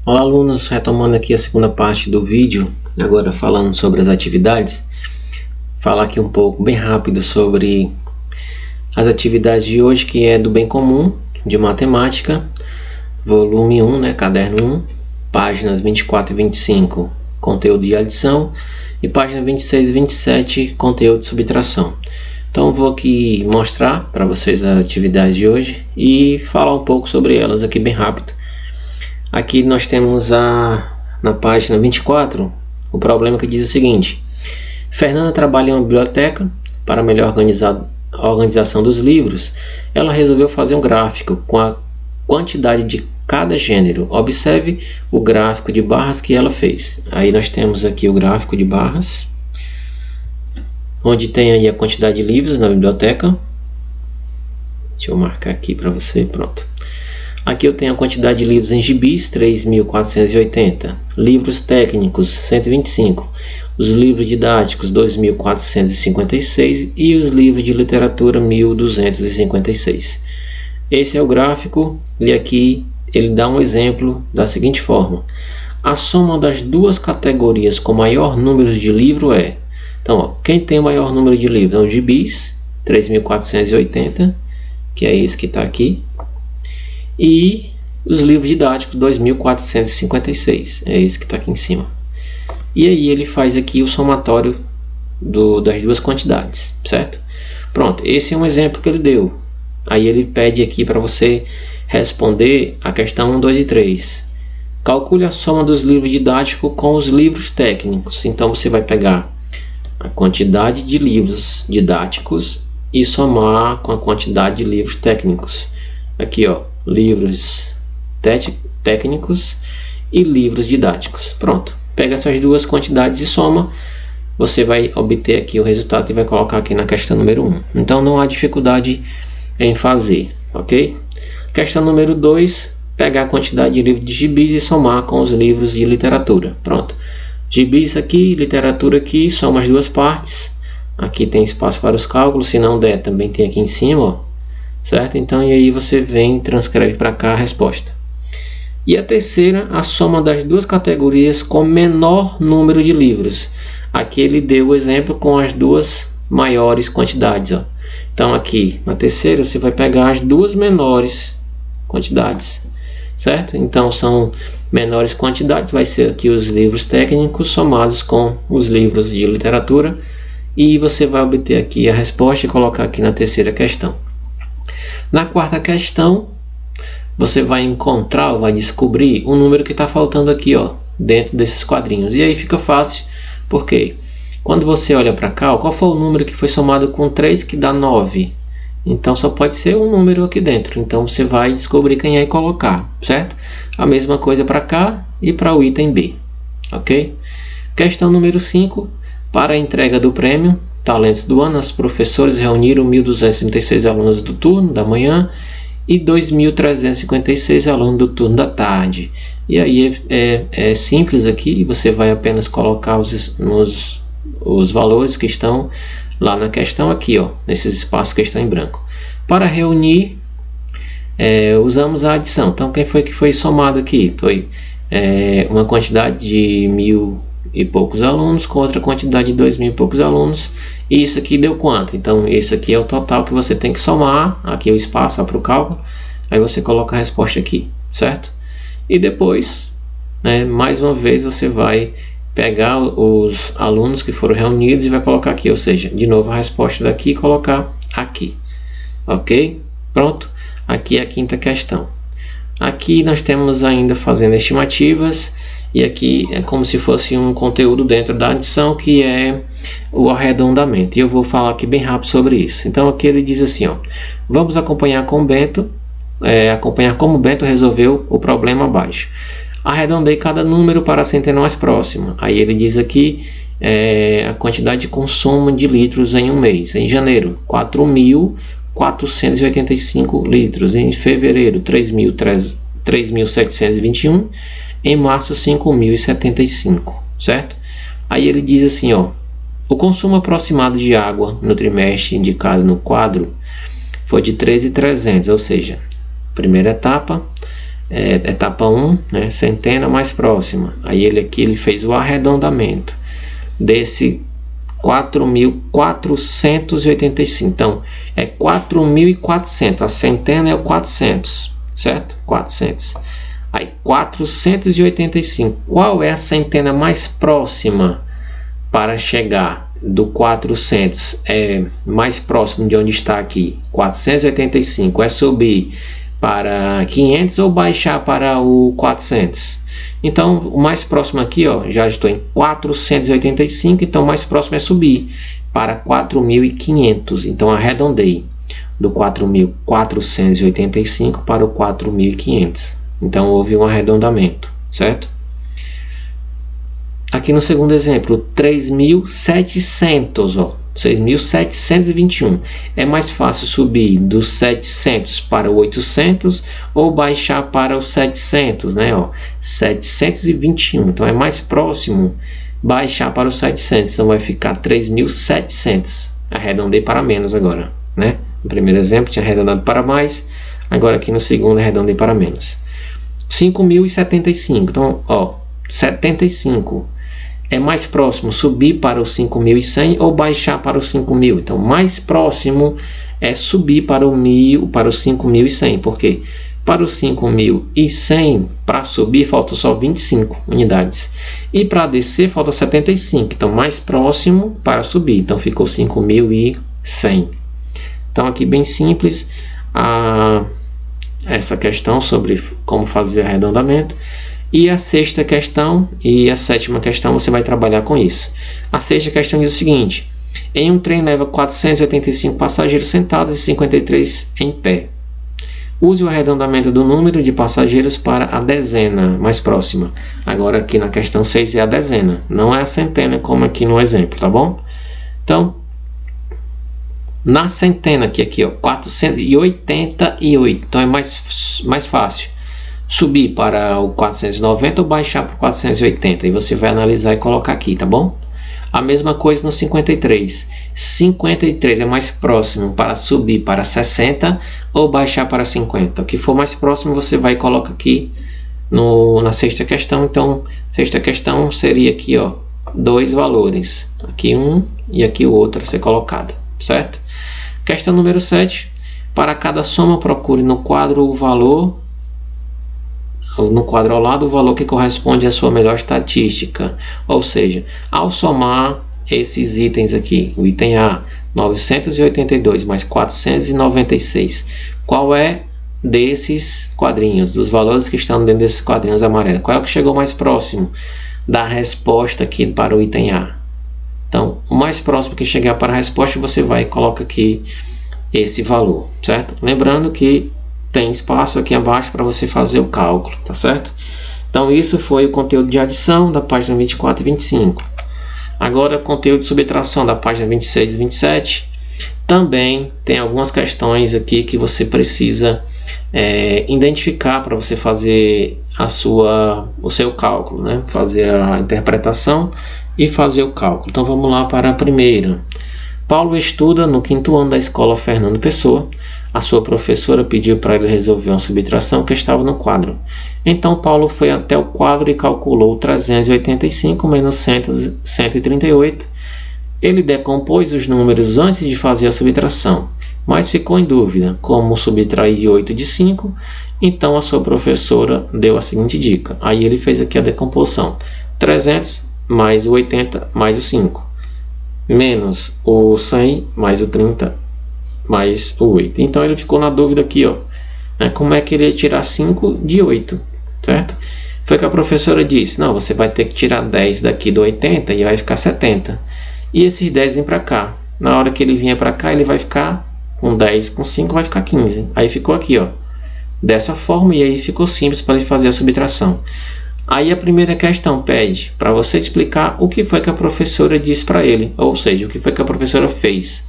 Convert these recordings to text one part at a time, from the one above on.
Olá, alunos, retomando aqui a segunda parte do vídeo, agora falando sobre as atividades, falar aqui um pouco bem rápido sobre as atividades de hoje, que é do bem comum, de matemática, volume 1, né, caderno 1, páginas 24 e 25, conteúdo de adição, e página 26 e 27, conteúdo de subtração. Então vou aqui mostrar para vocês as atividades de hoje e falar um pouco sobre elas aqui bem rápido. Aqui nós temos na página 24 o problema que diz o seguinte: Fernanda trabalha em uma biblioteca. Para melhor a organização dos livros, ela resolveu fazer um gráfico com a quantidade de cada gênero. Observe o gráfico de barras que ela fez. Aí nós temos aqui o gráfico de barras, onde tem aí a quantidade de livros na biblioteca. Deixa eu marcar aqui para você, pronto. Aqui eu tenho a quantidade de livros em gibis, 3.480, livros técnicos, 125, os livros didáticos, 2.456 e os livros de literatura, 1.256. Esse é o gráfico e aqui ele dá um exemplo da seguinte forma: a soma das duas categorias com maior número de livro é... Então, ó, quem tem o maior número de livros é o gibis, 3.480, que é esse que está aqui. E os livros didáticos, 2.456, é esse que está aqui em cima. E aí ele faz aqui o somatório das duas quantidades, certo? Pronto, esse é um exemplo que ele deu. Aí ele pede aqui para você responder a questão 1, 2 e 3. Calcule a soma dos livros didáticos com os livros técnicos. Então você vai pegar a quantidade de livros didáticos e somar com a quantidade de livros técnicos. Aqui, ó, livros técnicos e livros didáticos. Pronto, pega essas duas quantidades e soma. Você vai obter aqui o resultado e vai colocar aqui na questão número 1. Então não há dificuldade em fazer, ok? Questão número 2, pegar a quantidade de livros de gibis e somar com os livros de literatura. Pronto, gibis aqui, literatura aqui, soma as duas partes. Aqui tem espaço para os cálculos, se não der também tem aqui em cima, ó. Certo? Então, e aí você vem e transcreve para cá a resposta. E a terceira, a soma das duas categorias com menor número de livros. Aqui ele deu o exemplo com as duas maiores quantidades, ó. Então aqui na terceira você vai pegar as duas menores quantidades, certo? Então são menores quantidades, vai ser aqui os livros técnicos somados com os livros de literatura, e você vai obter aqui a resposta e colocar aqui na terceira questão. Na quarta questão, você vai encontrar, vai descobrir o número que está faltando aqui, ó, dentro desses quadrinhos. E aí fica fácil, porque quando você olha para cá, ó, qual foi o número que foi somado com 3 que dá 9? Então só pode ser um número aqui dentro. Então você vai descobrir quem é e colocar, certo? A mesma coisa para cá e para o item B, ok? Questão número 5, para a entrega do prêmio Talentos do Ano, os professores reuniram 1.236 alunos do turno da manhã e 2.356 alunos do turno da tarde. E aí é simples aqui, você vai apenas colocar os valores que estão lá na questão aqui, ó, nesses espaços que estão em branco. Para reunir, usamos a adição. Então, quem foi que foi somado aqui? Foi uma quantidade de 1.000 e poucos alunos com outra quantidade de 2.000 e poucos alunos, e isso aqui deu quanto? Então esse aqui é o total que você tem que somar. Aqui o espaço para o cálculo, aí você coloca a resposta aqui, certo? E depois, né, mais uma vez você vai pegar os alunos que foram reunidos e vai colocar aqui, ou seja, de novo a resposta daqui e colocar aqui, ok? Pronto, aqui é a quinta questão. Aqui nós temos ainda fazendo estimativas, e aqui é como se fosse um conteúdo dentro da adição, que é o arredondamento. E eu vou falar aqui bem rápido sobre isso. Então aqui ele diz assim, ó, vamos acompanhar com o Bento, acompanhar como o Bento resolveu o problema abaixo. Arredondei cada número para a centena mais próxima. Aí ele diz aqui a quantidade de consumo de litros em um mês. Em janeiro, 4.485 litros. Em fevereiro, 3.721. Em março, 5.075, certo? Aí ele diz assim, ó, o consumo aproximado de água no trimestre indicado no quadro foi de 13.300, ou seja, primeira etapa, etapa 1, né, centena mais próxima. Aí ele fez o arredondamento desse 4.485. Então, é 4.400. A centena é o 400, certo? 400. Aí, 485. Qual é a centena mais próxima para chegar do 400? É mais próximo de onde está aqui. 485. É subir para 500 ou baixar para o 400? Então, o mais próximo aqui, ó, já estou em 485, então o mais próximo é subir para 4.500. Então, arredondei do 4.485 para o 4.500. Então, houve um arredondamento, certo? Aqui no segundo exemplo, 3.700, ó, 6.721. É mais fácil subir dos 700 para o 800 ou baixar para os 700, né? Ó, 721. Então, é mais próximo baixar para os 700. Então, vai ficar 3.700. Arredondei para menos agora, né? No primeiro exemplo, tinha arredondado para mais. Agora, aqui no segundo, arredondei para menos. 5.075. Então, ó, 75. É mais próximo subir para os 5.100 ou baixar para os 5.000. Então, mais próximo é subir para os 5.100. Por quê? Para os 5.100, para subir, falta só 25 unidades. E para descer, falta 75. Então, mais próximo para subir. Então, ficou 5.100. Então, aqui bem simples essa questão sobre como fazer arredondamento. E a sexta questão e a sétima questão você vai trabalhar com isso. A sexta questão diz o seguinte: em um trem leva 485 passageiros sentados e 53 em pé. Use o arredondamento do número de passageiros para a dezena mais próxima. Agora aqui na questão 6 é a dezena, não é a centena como aqui no exemplo, tá bom? Então, na centena que aqui, ó, 488. Então é mais fácil subir para o 490 ou baixar para o 480. E você vai analisar e colocar aqui, tá bom? A mesma coisa no 53. 53 é mais próximo para subir para 60 ou baixar para 50. O que for mais próximo você vai e coloca aqui na sexta questão. Então, sexta questão seria aqui, ó, dois valores. Aqui um e aqui o outro a ser colocado, certo? Questão número 7. Para cada soma, procure no quadro o valor, no quadro ao lado, o valor que corresponde à sua melhor estatística. Ou seja, ao somar esses itens aqui, o item A, 982 mais 496, qual é desses quadrinhos, dos valores que estão dentro desses quadrinhos amarelos? Qual é o que chegou mais próximo da resposta aqui para o item A? Então, o mais próximo que chegar para a resposta, você vai e coloca aqui esse valor, certo? Lembrando que tem espaço aqui abaixo para você fazer o cálculo, tá certo? Então, isso foi o conteúdo de adição da página 24 e 25. Agora, conteúdo de subtração da página 26 e 27. Também tem algumas questões aqui que você precisa identificar para você fazer o seu cálculo, né? Fazer a interpretação e fazer o cálculo. Então, vamos lá para a primeira. Paulo estuda no 5º ano da escola Fernando Pessoa. A sua professora pediu para ele resolver uma subtração que estava no quadro. Então, Paulo foi até o quadro e calculou 385 menos 138. Ele decompôs os números antes de fazer a subtração, mas ficou em dúvida como subtrair 8 de 5. Então, a sua professora deu a seguinte dica. Aí ele fez aqui a decomposição. 300 mais o 80 mais o 5. Menos o 100 mais o 30 mais o 8. Então ele ficou na dúvida aqui, ó, né, como é que ele ia tirar 5 de 8, certo? Foi que a professora disse: não, você vai ter que tirar 10 daqui do 80 e vai ficar 70. E esses 10 vêm para cá. Na hora que ele vier para cá, ele vai ficar com 10, com 5 vai ficar 15. Aí ficou aqui, ó, dessa forma, e aí ficou simples para ele fazer a subtração. Aí a primeira questão pede para você explicar o que foi que a professora disse para ele, ou seja, o que foi que a professora fez,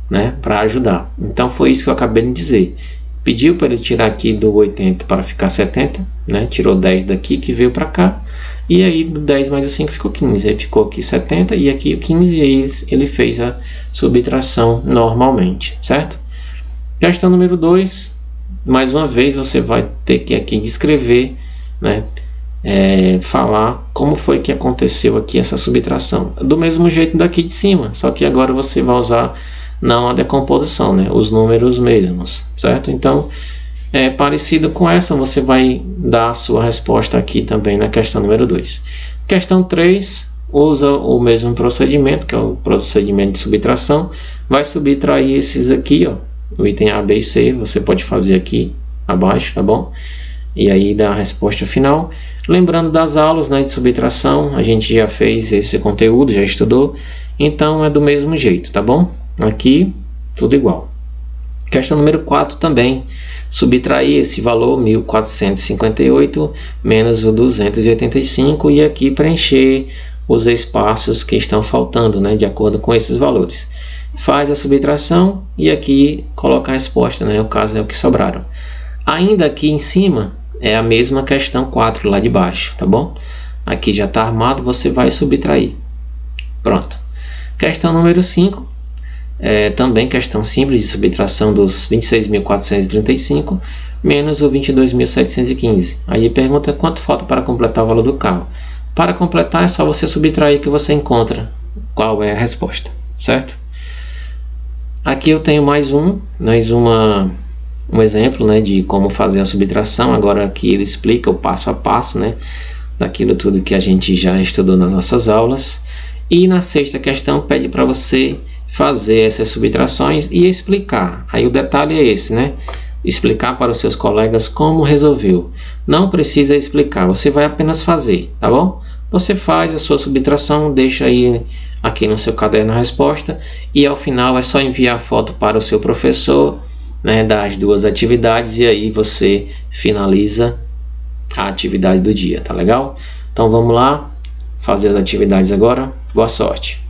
né, para ajudar. Então foi isso que eu acabei de dizer. Pediu para ele tirar aqui do 80 para ficar 70, né? Tirou 10 daqui que veio para cá, e aí do 10 mais o 5 ficou 15. Aí ficou aqui 70 e aqui o 15, e aí ele fez a subtração normalmente, certo? Questão número 2. mais uma vez você vai ter que aqui descrever, né, falar como foi que aconteceu aqui essa subtração, do mesmo jeito daqui de cima, só que agora você vai usar não a decomposição, né, os números mesmos, certo? Então, parecido com essa, você vai dar a sua resposta aqui também na questão número 2. Questão 3, usa o mesmo procedimento, que é o procedimento de subtração, vai subtrair esses aqui, ó, o item A, B e C, você pode fazer aqui abaixo, tá bom? E aí dá a resposta final. Lembrando das aulas, né, de subtração, a gente já fez esse conteúdo, já estudou, então é do mesmo jeito, tá bom? Aqui, tudo igual. Questão número 4 também, subtrair esse valor 1458 menos o 285 e aqui preencher os espaços que estão faltando, né, de acordo com esses valores. Faz a subtração e aqui coloca a resposta, né, o caso é o que sobraram. Ainda aqui em cima é a mesma questão 4 lá de baixo, tá bom? Aqui já está armado, você vai subtrair. Pronto. Questão número 5, também questão simples de subtração dos 26.435 menos o 22.715. Aí pergunta quanto falta para completar o valor do carro. Para completar é só você subtrair que você encontra qual é a resposta, certo? Aqui eu tenho mais um exemplo, né, de como fazer a subtração. Agora aqui ele explica o passo a passo, né, daquilo tudo que a gente já estudou nas nossas aulas. E na sexta questão pede para você fazer essas subtrações e explicar. Aí o detalhe é esse, né? Explicar para os seus colegas como resolveu. Não precisa explicar, você vai apenas fazer, tá bom? Você faz a sua subtração, deixa aí aqui no seu caderno a resposta e ao final é só enviar a foto para o seu professor, né, das duas atividades e aí você finaliza a atividade do dia, tá legal? Então vamos lá fazer as atividades agora. Boa sorte!